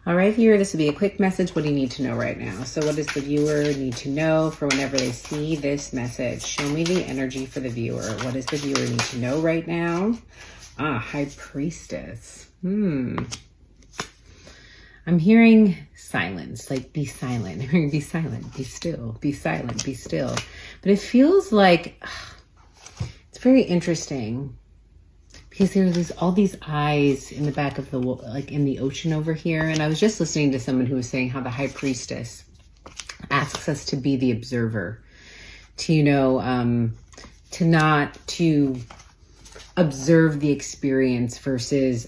All right, viewer, this will be a quick message. What do you need to know right now? So what does the viewer need to know for whenever they see this message? Show me the energy for the viewer. What does the viewer need to know right now? High Priestess. I'm hearing silence, like be silent. I'm hearing be silent, be still, be silent, be still. But it feels like it's very interesting. Because there's all these eyes in the back of the, like in the ocean over here. And I was just listening to someone who was saying how the High Priestess asks us to be the observer, to, to observe the experience versus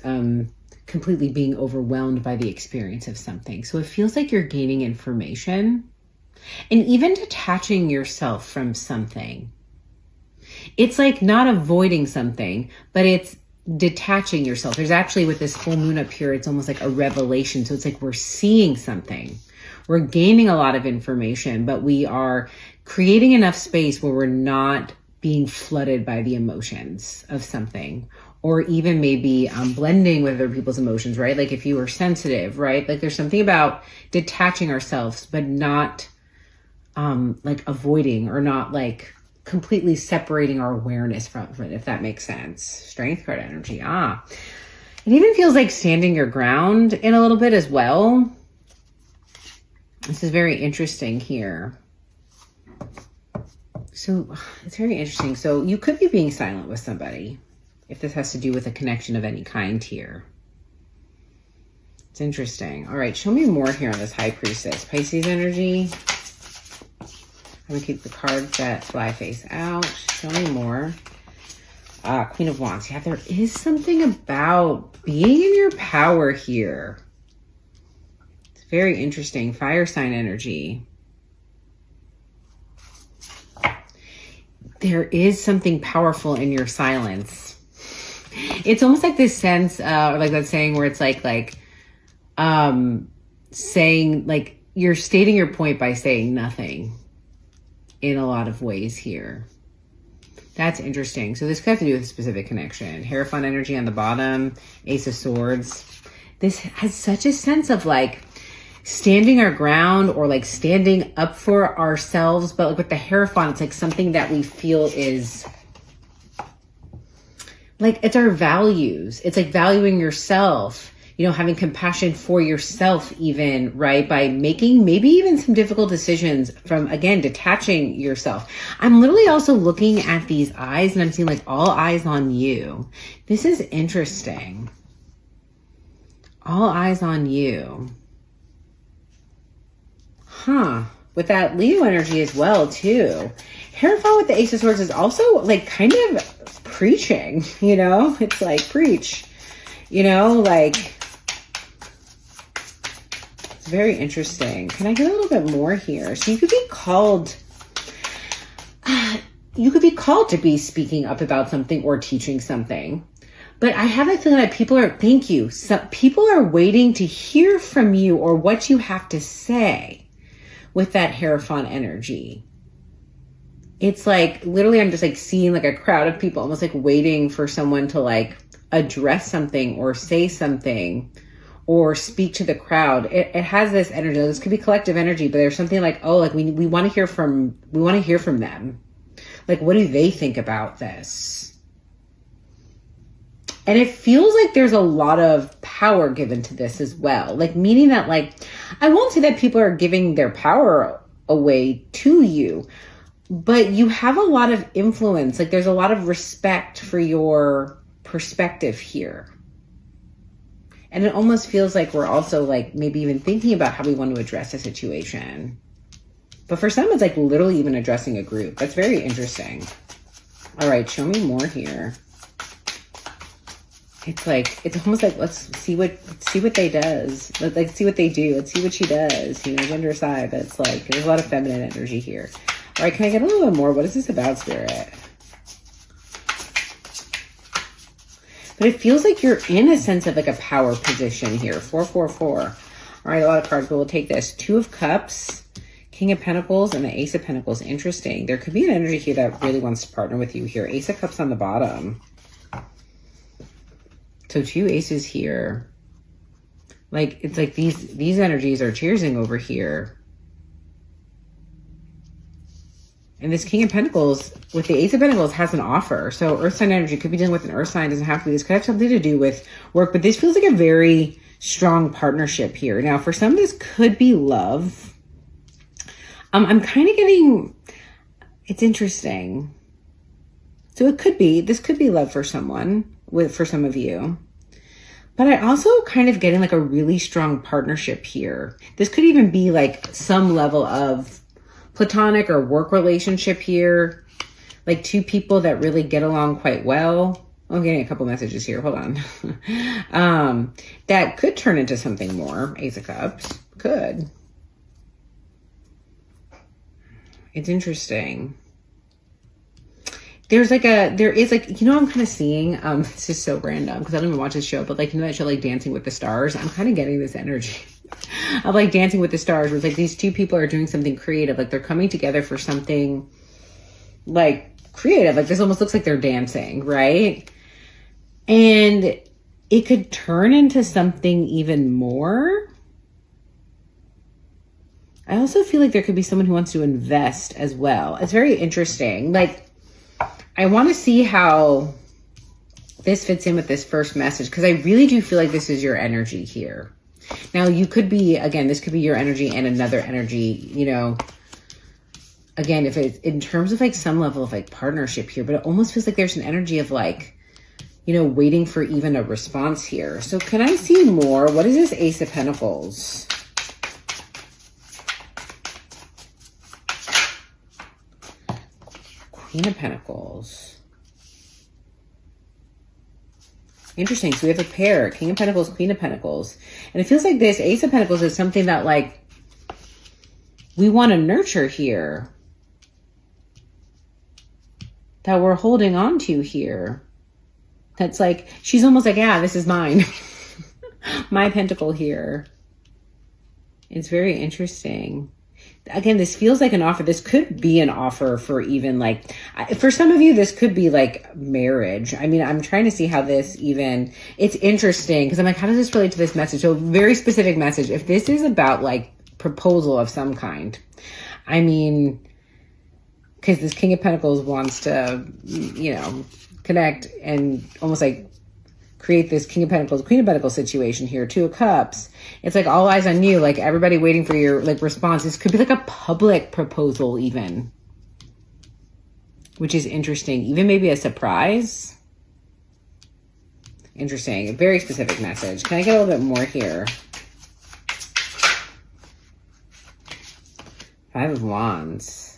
completely being overwhelmed by the experience of something. So it feels like you're gaining information and even detaching yourself from something. It's like not avoiding something, but it's detaching yourself. There's actually, with this full moon up here, it's almost like a revelation. So it's like we're seeing something. We're gaining a lot of information, but we are creating enough space where we're not being flooded by the emotions of something, or even maybe blending with other people's emotions, right? Like if you were sensitive, right? Like there's something about detaching ourselves, but not like avoiding, or not like completely separating our awareness from it, if that makes sense. Strength card energy. It even feels like standing your ground in a little bit as well. This is very interesting here. So it's very interesting. So you could be being silent with somebody if this has to do with a connection of any kind here. It's interesting. All right, show me more here on this High Priestess. Pisces energy. I'm going to keep the cards that fly face out. Show me more. Queen of Wands. Yeah, there is something about being in your power here. It's very interesting. Fire sign energy. There is something powerful in your silence. It's almost like this sense, or like that saying where it's like saying, like you're stating your point by saying nothing. In a lot of ways here. That's interesting. So this could have to do with a specific connection. Hierophant energy on the bottom, Ace of Swords. This has such a sense of like standing our ground, or like standing up for ourselves. But like with the Hierophant, it's like something that we feel is like, it's our values. It's like valuing yourself, having compassion for yourself even, right? By making maybe even some difficult decisions from, again, detaching yourself. I'm literally also looking at these eyes and I'm seeing like all eyes on you. This is interesting. All eyes on you. With that Leo energy as well too. Hierophant with the Ace of Swords is also like kind of preaching, it's like preach, like, it's very interesting. Can I get a little bit more here? So you could be called, to be speaking up about something or teaching something. But I have a feeling that people are waiting to hear from you or what you have to say with that Hierophant energy. It's like, literally, I'm just like seeing like a crowd of people almost like waiting for someone to like address something or say something or speak to the crowd. It has this energy. This could be collective energy, but there's something like, we want to hear from them. Like, what do they think about this? And it feels like there's a lot of power given to this as well. Like, meaning that, like, I won't say that people are giving their power away to you, but you have a lot of influence. Like, there's a lot of respect for your perspective here. And it almost feels like we're also like maybe even thinking about how we want to address a situation. But for some, it's like literally even addressing a group. That's very interesting. All right, show me more here. It's like, it's almost like, let's see what they does. Let's see what they do. Let's see what she does. Gender aside, but it's like, there's a lot of feminine energy here. All right, can I get a little bit more? What is this about, Spirit? But it feels like you're in a sense of like a power position here. 444. All right, a lot of cards, but we'll take this. Two of Cups, King of Pentacles, and the Ace of Pentacles. Interesting. There could be an energy here that really wants to partner with you here. Ace of Cups on the bottom. So two aces here. Like, it's like these energies are cheersing over here. And this King of Pentacles with the Ace of Pentacles has an offer. So Earth sign energy could be dealing with an Earth sign. Doesn't have to be. This could have something to do with work. But this feels like a very strong partnership here. Now, for some, this could be love. I'm kind of getting... It's interesting. So this could be love for someone, for some of you. But I also kind of getting like a really strong partnership here. This could even be like some level of platonic or work relationship here. Like two people that really get along quite well. I'm getting a couple messages here. Hold on. That could turn into something more. Ace of Cups. Could. It's interesting. There is like, I'm kind of seeing, this is so random because I don't even watch this show, but like, that show, like Dancing with the Stars, I'm kind of getting this energy of like Dancing with the Stars, where it's like these two people are doing something creative. Like they're coming together for something like creative. Like this almost looks like they're dancing, right? And it could turn into something even more. I also feel like there could be someone who wants to invest as well. It's very interesting. Like, I want to see how this fits in with this first message, because I really do feel like this is your energy here. Now, you could be, again, this could be your energy and another energy, you know, again, if it's in terms of like some level of like partnership here, but it almost feels like there's an energy of like, you know, waiting for even a response here. So can I see more? What is this Ace of Pentacles? Queen of Pentacles. Interesting. So we have a pair. King of Pentacles, Queen of Pentacles. And it feels like this Ace of Pentacles is something that like we want to nurture here. That we're holding on to here. That's like, she's almost like, yeah, this is mine. My pentacle here. It's very interesting. Again, this feels like an offer. This could be an offer for even like, for some of you, this could be like marriage. I mean, I'm trying to see how this even, it's interesting because I'm like, how does this relate to this message? So very specific message. If this is about like proposal of some kind, I mean, because this King of Pentacles wants to, you know, connect and almost like create this King of Pentacles, Queen of Pentacles situation here. Two of Cups. It's like all eyes on you, like everybody waiting for your like response. This could be like a public proposal even, which is interesting. Even maybe a surprise. Interesting. A very specific message. Can I get a little bit more here? Five of Wands.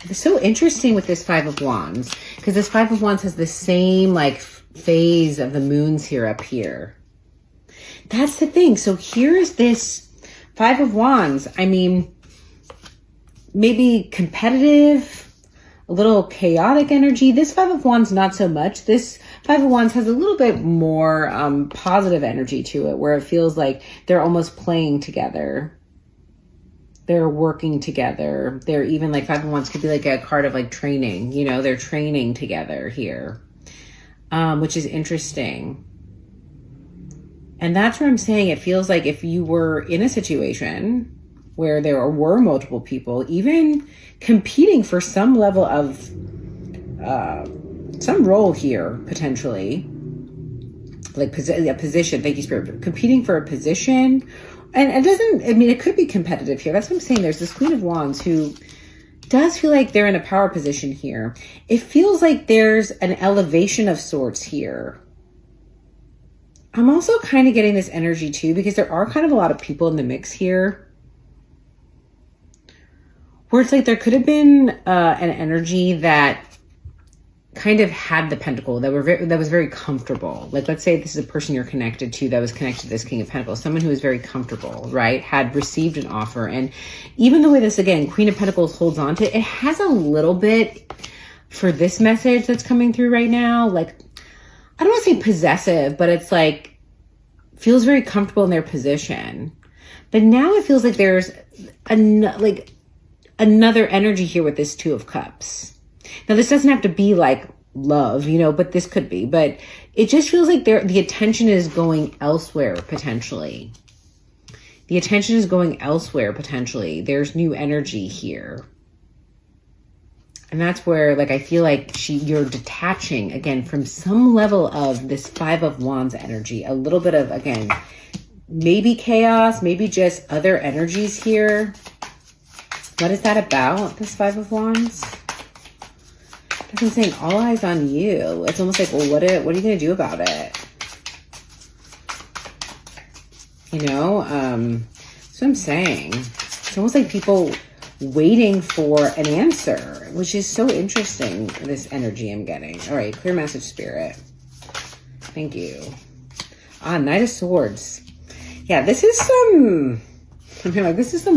It's so interesting with this Five of Wands because this Five of Wands has the same like phase of the moons here up here. That's the thing. So here's this Five of Wands. I mean, maybe competitive, a little chaotic energy. This Five of Wands, not so much. This Five of Wands has a little bit more positive energy to it, where it feels like they're almost playing together. They're working together. They're even like Five of Wands could be like a card of like training. You know, they're training together here, which is interesting. And that's where I'm saying it feels like if you were in a situation where there were multiple people, even competing for some level of some role here, potentially, like a position, thank you, Spirit, competing for a position. And it doesn't, I mean, it could be competitive here. That's what I'm saying. There's this Queen of Wands who does feel like they're in a power position here. It feels like there's an elevation of sorts here. I'm also kind of getting this energy too, because there are kind of a lot of people in the mix here where it's like there could have been an energy that kind of had the pentacle that was very comfortable. Like, let's say this is a person you're connected to that was connected to this King of Pentacles, someone who is very comfortable, right? Had received an offer. And even the way this, again, Queen of Pentacles holds on to it, it has a little bit for this message that's coming through right now. Like, I don't want to say possessive, but it's like, feels very comfortable in their position. But now it feels like there's another energy here with this Two of Cups. Now, this doesn't have to be like love, you know, but this could be. But it just feels like the attention is going elsewhere, potentially. The attention is going elsewhere, potentially. There's new energy here. And that's where, like, I feel like you're detaching, again, from some level of this Five of Wands energy. A little bit of, again, maybe chaos, maybe just other energies here. What is that about, this Five of Wands? That's what I'm saying, all eyes on you. It's almost like, well, what are you going to do about it? You know, that's what I'm saying. It's almost like people waiting for an answer, which is so interesting, this energy I'm getting. All right, clear message, Spirit. Thank you. Knight of Swords. Yeah, this is some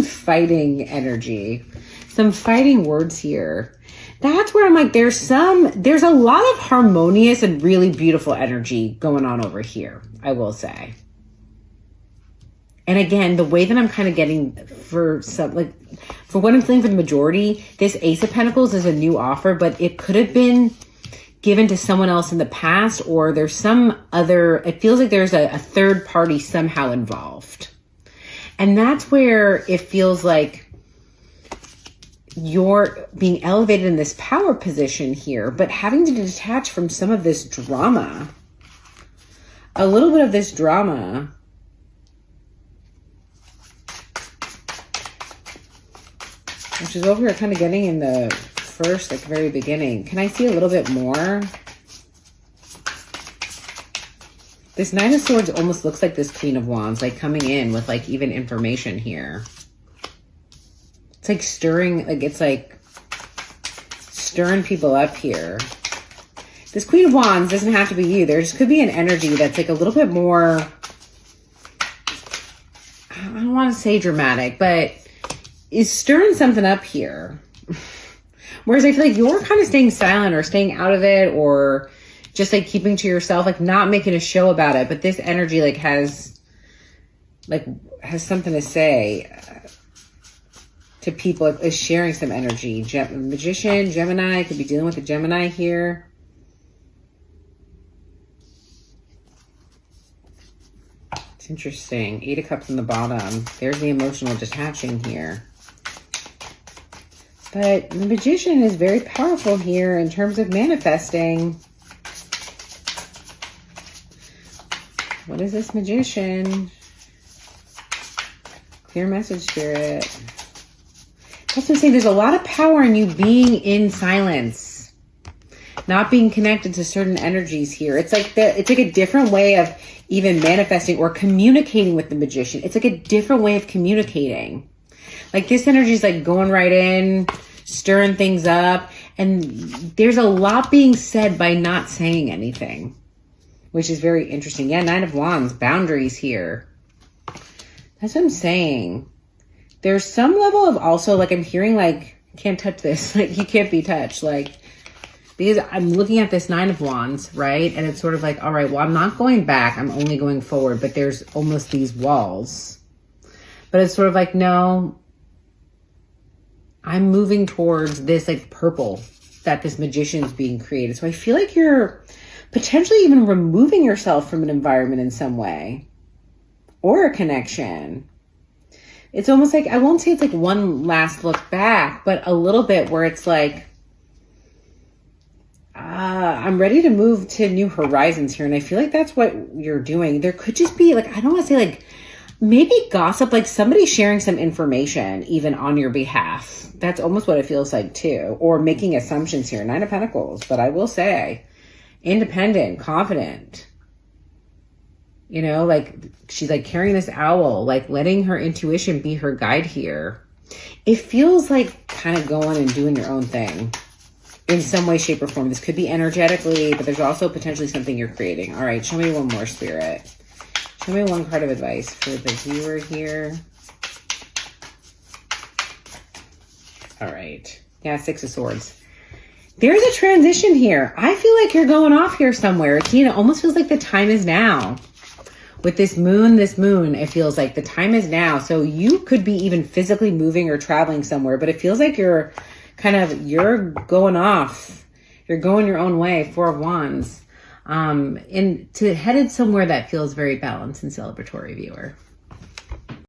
fighting energy. Some fighting words here. That's where I'm like, there's a lot of harmonious and really beautiful energy going on over here, I will say. And again, the way that I'm kind of getting for what I'm feeling for the majority, this Ace of Pentacles is a new offer, but it could have been given to someone else in the past, or there's some other, it feels like there's a third party somehow involved. And that's where it feels like you're being elevated in this power position here, but having to detach from some of this drama. A little bit of this drama. Which is what we were kind of getting in the first, like, very beginning. Can I see a little bit more? This Nine of Swords almost looks like this Queen of Wands, like coming in with like even information here. It's like stirring, like it's like stirring people up here. This Queen of Wands doesn't have to be you. There just could be an energy that's like a little bit more, I don't want to say dramatic, but is stirring something up here. Whereas I feel like you're kind of staying silent or staying out of it, or just like keeping to yourself, like not making a show about it. But this energy like has something to say to people, is sharing some energy. Magician, Gemini, could be dealing with a Gemini here. It's interesting. Eight of Cups on the bottom. There's the emotional detaching here. But the Magician is very powerful here in terms of manifesting. What is this Magician? Clear message, Spirit. That's what I'm saying. There's a lot of power in you being in silence. Not being connected to certain energies here. It's like a different way of even manifesting or communicating with the Magician. It's like a different way of communicating. Like this energy is like going right in, stirring things up. And there's a lot being said by not saying anything, which is very interesting. Yeah, Nine of Wands, boundaries here. That's what I'm saying. There's some level of also, like, I'm hearing, like, can't touch this. Like, you can't be touched. Like, because I'm looking at this Nine of Wands, right? And it's sort of like, all right, well, I'm not going back. I'm only going forward. But there's almost these walls. But it's sort of like, no, I'm moving towards this, like, purple that this Magician is being created. So I feel like you're potentially even removing yourself from an environment in some way. Or a connection. It's almost like, I won't say it's like one last look back, but a little bit where it's like, I'm ready to move to new horizons here. And I feel like that's what you're doing. There could just be like, I don't want to say like, maybe gossip, like somebody sharing some information even on your behalf. That's almost what it feels like too. Or making assumptions here. Nine of Pentacles. But I will say, independent, confident. You know, like she's like carrying this owl, like letting her intuition be her guide here. It feels like kind of going and doing your own thing in some way, shape, or form. This could be energetically, but there's also potentially something you're creating. All right, show me one more, Spirit. Show me one card of advice for the viewer here. All right. Yeah, Six of Swords. There's a transition here. I feel like you're going off here somewhere. Tina, almost feels like the time is now. With this moon, it feels like the time is now. So you could be even physically moving or traveling somewhere, but it feels like you're going off You're going your own way, Four of Wands. Headed somewhere that feels very balanced and celebratory, viewer.